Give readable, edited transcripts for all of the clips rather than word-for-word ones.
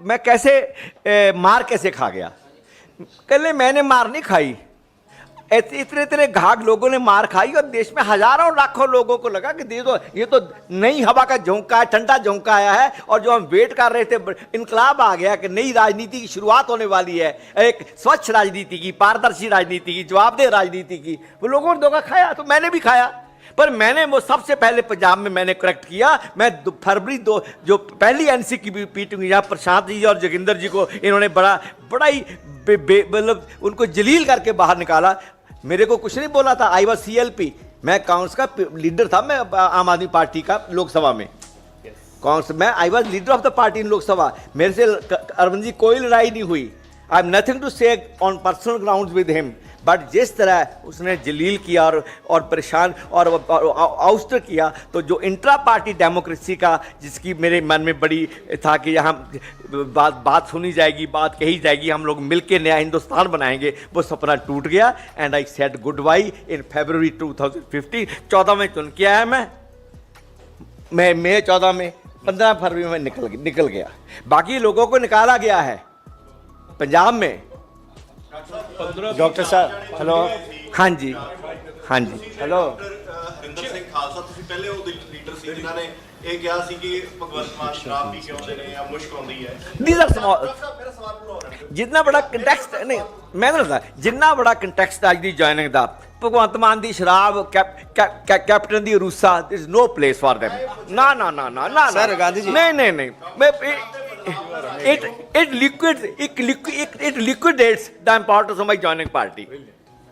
मैं कैसे मार कैसे खा गया। कहले मैंने मार नहीं खाई, इतने इतने घाघ लोगों ने मार खाई और देश में हजारों लाखों लोगों को लगा कि ये तो नई हवा का झोंका है, ठंडा झोंका आया है। और जो हम वेट कर रहे थे, इनकलाब आ गया कि नई राजनीति की शुरुआत होने वाली है, एक स्वच्छ राजनीति की, पारदर्शी राजनीति की, जवाबदेह राजनीति की। वो लोगों ने धोखा खाया तो मैंने भी खाया, पर मैंने वो सबसे पहले पंजाब में मैंने करेक्ट किया। मैं फरवरी जो पहली एनसी की मीटिंग हुई, प्रशांत जी और जोगिंदर जी को इन्होंने बड़ा ही मतलब उनको जलील करके बाहर निकाला। मेरे को कुछ नहीं बोला था। आई वॉज CLP, मैं कांग्रेस का लीडर था, मैं आम आदमी पार्टी का लोकसभा में कांग्रेस मैं I was leader of the party इन लोकसभा। मेरे से अरविंद जी कोई लड़ाई नहीं हुई। आई एम नथिंग टू से on personal ground with him, but जिस तरह उसने जलील किया और परेशान और आउस्टर किया, तो जो इंट्रा पार्टी डेमोक्रेसी का जिसकी मेरे मन में बड़ी था कि यहाँ बात सुनी जाएगी, बात कही जाएगी, हम लोग मिलकर नया हिंदुस्तान बनाएंगे, वो सपना टूट गया। And I said good by in February 2015। 14 में चुन के आया मैं मई 14 में, 15 फरवरी में निकल गया। बाकी लोगों को निकाला गया है पंजाब में। डॉक्टर साहब हेलो। हाँ जी, हाँ जी, हेलो। ਹਰਿੰਦਰ ਸਿੰਘ ਖਾਲਸਾ, ਤੁਸੀਂ ਪਹਿਲੇ ਉਹ ਲੀਡਰ ਸੀ ਜਿਨ੍ਹਾਂ ਨੇ ਇਹ ਕਿਹਾ ਸੀ ਕਿ ਭਗਵੰਤ ਮਾਨ ਸ਼ਰਾਬ ਪੀ ਕੇ ਆਉਂਦੇ ਨੇ ਜਾਂ ਮੁਸ਼ਕ ਆਉਂਦੀ ਹੈ। These are small। ਮੇਰਾ ਸਵਾਲ ਪੂਰਾ ਹੋ ਰਿਹਾ। जितना बड़ा कंटेक्स्ट नहीं, मैं नहीं लगता जितना बड़ा कंटेक्स्ट अज की जॉइनिंग का, भगवंत मान की शराब, कैप्टन दी रूसा, this is no place for them. ना ना ना ना ना सर, गांधी जी। नहीं नहीं नहीं, मैं it liquidates the importance of my joining party।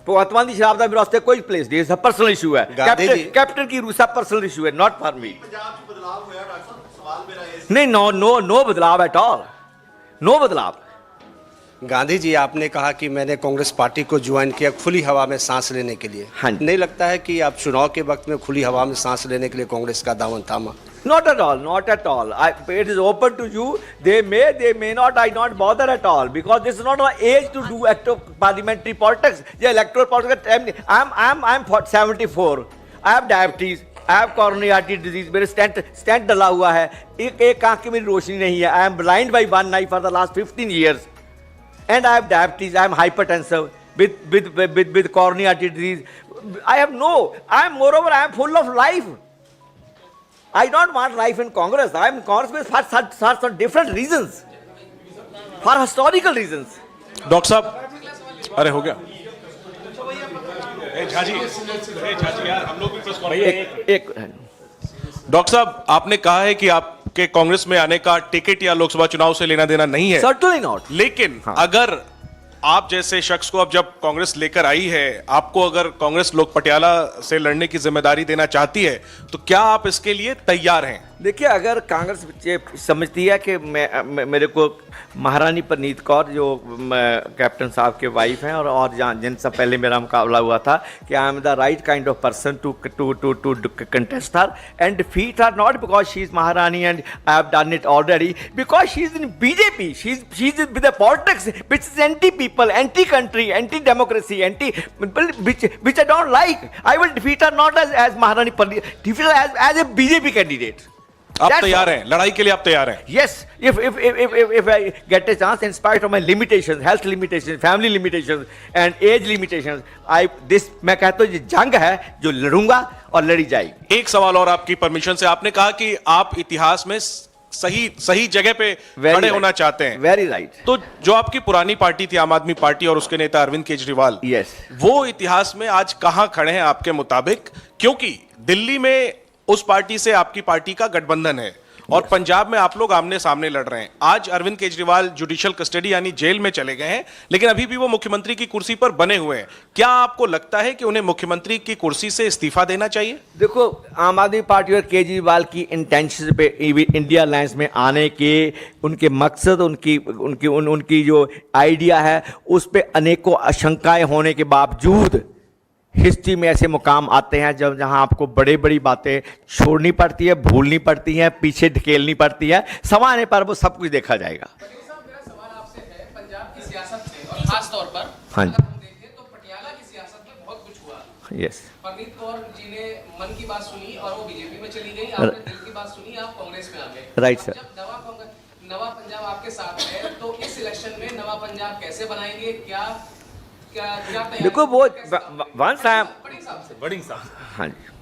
भगवंत मान की शराब का मेरे वास्ते कोई प्लेस नहीं, इट्स पर्सनल इशू है। कैप्टन की रूसा पर्सनल इशू है, नॉट फॉर मी। ਪੰਜਾਬ 'ਚ ਬਦਲਾਅ ਹੋਇਆ ਡਾਕਟਰ ਸਾਹਿਬ, ਸਵਾਲ ਮੇਰਾ ਇਹ नहीं, नो बदलाव एट ऑल, नो बदलाव। गांधी जी, आपने कहा कि मैंने कांग्रेस पार्टी को ज्वाइन किया खुली हवा में सांस लेने के लिए। हाँ जी। नहीं लगता है कि आप चुनाव के वक्त में खुली हवा में सांस लेने के लिए कांग्रेस का दामन थामा? Not at all, not at all. It is open to you. They may not. I not bother at all, because this is not my age to do active parliamentary politics. Yeah, electoral politics. I'm 74. I have diabetes. I have coronary artery disease. मेरे stent डला हुआ है। एक आंख की मेरी रोशनी नहीं है। I am blind by one eye for the last 15 years, and I have diabetes. I am hypertensive with coronary artery disease. Moreover, I am full of life. I don't want life in Congress. I am in Congress for some different reasons, for historical reasons. Doctor साहब, अरे हो गया। झाजी यार, हम लोग भी press doctor साहब, आपने कहा है कि आपके कांग्रेस में आने का टिकट या लोकसभा चुनाव से लेना देना नहीं है। Certainly not. लेकिन हाँ। अगर आप जैसे शख्स को अब जब कांग्रेस लेकर आई है, आपको अगर कांग्रेस लोक पटियाला से लड़ने की जिम्मेदारी देना चाहती है, तो क्या आप इसके लिए तैयार हैं? देखिए, अगर कांग्रेस ये समझती है कि मेरे को महारानी परनीत कौर जो कैप्टन साहब के वाइफ हैं और जिनसे पहले मेरा मुकाबला हुआ था, कि I am the right kind of person to contest her and defeat her, not because she is Maharani and I have done it already, because she is in BJP, she is with the politics which is anti people, anti country, anti democracy, anti which I don't like. I will defeat her not as Maharani Pandit, defeat her as a BJP candidate. आप That's तैयार all. हैं, लड़ाई के लिए आप तैयार हैं? Yes, if I get a chance, in spite of my limitations, health limitations, family limitations and age limitations, मैं कहता हूँ ये जंग है जो लड़ूंगा और लड़ी जाएगी। एक सवाल और आपकी परमिशन से, आपने कहा कि आप इतिहास में सही जगह पे खड़े होना चाहते हैं। Very right. तो जो आपकी पुरानी पार्टी थी आम आदमी पार्टी और उसके नेता अरविंद केजरीवाल, Yes. वो इतिहास में आज कहां खड़े हैं आपके मुताबिक? क्योंकि दिल्ली में उस पार्टी से आपकी पार्टी का गठबंधन है और पंजाब में आप लोग आमने सामने लड़ रहे हैं। आज अरविंद केजरीवाल जुडिशियल कस्टडी यानी जेल में चले गए हैं, लेकिन अभी भी वो मुख्यमंत्री की कुर्सी पर बने हुए हैं। क्या आपको लगता है कि उन्हें मुख्यमंत्री की कुर्सी से इस्तीफा देना चाहिए? देखो, आम आदमी पार्टी और केजरीवाल की इंटेंशन पे इंडिया अलायंस में आने के उनके मकसद, उनकी जो आइडिया है, उस पे अनेकों आशंकाएं होने के बावजूद हिस्ट्री में ऐसे मुकाम आते हैं जहां आपको बड़ी बड़ी बातें छोड़नी पड़ती है, भूलनी पड़ती हैं, पीछे ढकेलनी पड़ती है। समय आने पर वो सब कुछ देखा जाएगा। मेरा सवाल आपसे है, पंजाब की सियासत से और खास तौर पर हाँ अगर हम देखें तो पटियाला की सियासत में बहुत कुछ हुआ। यस। परनीत कौर जी ने मन की बात सुनी और वो BJP में चली गई, आपने दिल की बात सुनी, आप कांग्रेस में आ गए। Right sir. जब नवा पंजाब आपके साथ है, तो इस इलेक्शन में नवा पंजाब कैसे बनाएंगे? क्या क्या क्या तैयारी- देखो वो कैसे- वंस आई एम बड़ी साहब से बड़ी साहब हाँ जी